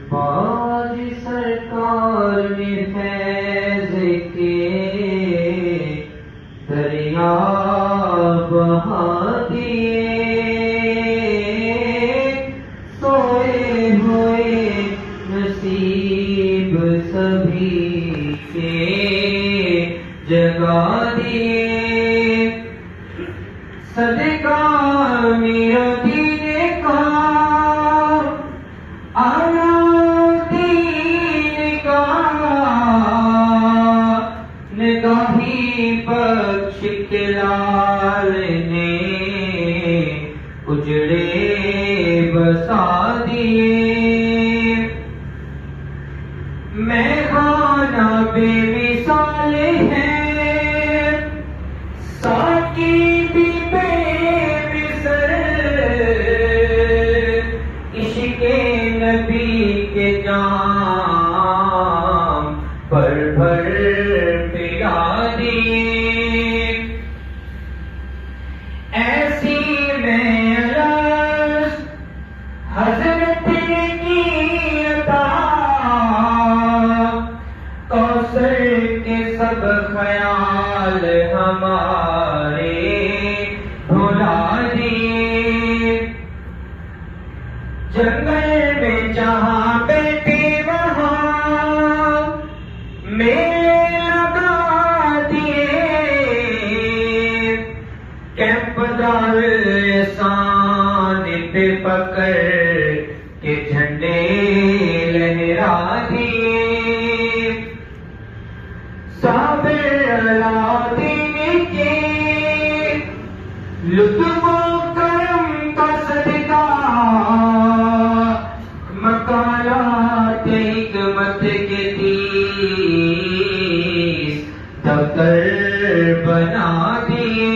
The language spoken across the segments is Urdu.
باج سرکار نے فیض کے دریا بہا دیے، سوئے ہوئے نصیب سبھی کے جگا دیے۔ صدقہ میرا دین کا آیا دین کا، نگاہی بخش کے لال نے اجڑے بسا دیے۔ میں خانہ بے مثال ہے، ساقی بھی بے مثل، عشق نبی کے جام بھر بھر پلا دیے۔ ایسی میں الست حضرت کی عطا، کوثر کے سب خیال ہمارے بھلا دیے۔ جنگل میں جہاں بیٹھے وہاں میلے لگا دیے، کیمپ دار احسان پہ پکڑ کے جھنڈے لہرا دیے۔ صابر الادین کے لطف و کرم کا صدقہ، مقالات حکمت کے 30 دفتر بنا دیے۔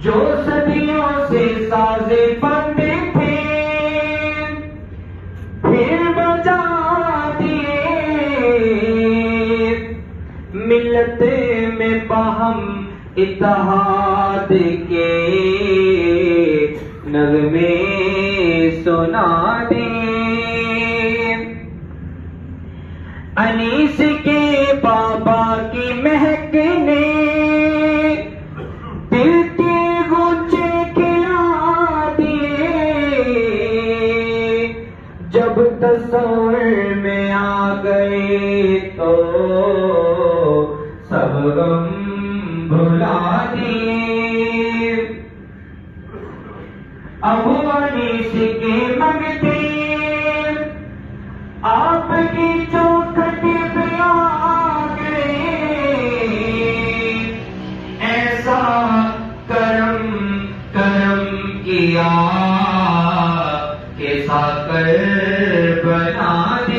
جو صدیوں سے ساز بند تھے پھر بجا دیے، ملت میں باہم اتحاد کے نغمے سنا دیے۔ انیس کے بابا کی مہک نے دل کے غنچے کھلا دیے، جب تصور میں آ گئے تو سب غم بھلا دیے۔ ابو انیس کے منگتے آپ کی چوکھٹ پہ آ گئے، ایسا کرم کیا کہ ساکر بنا دیا۔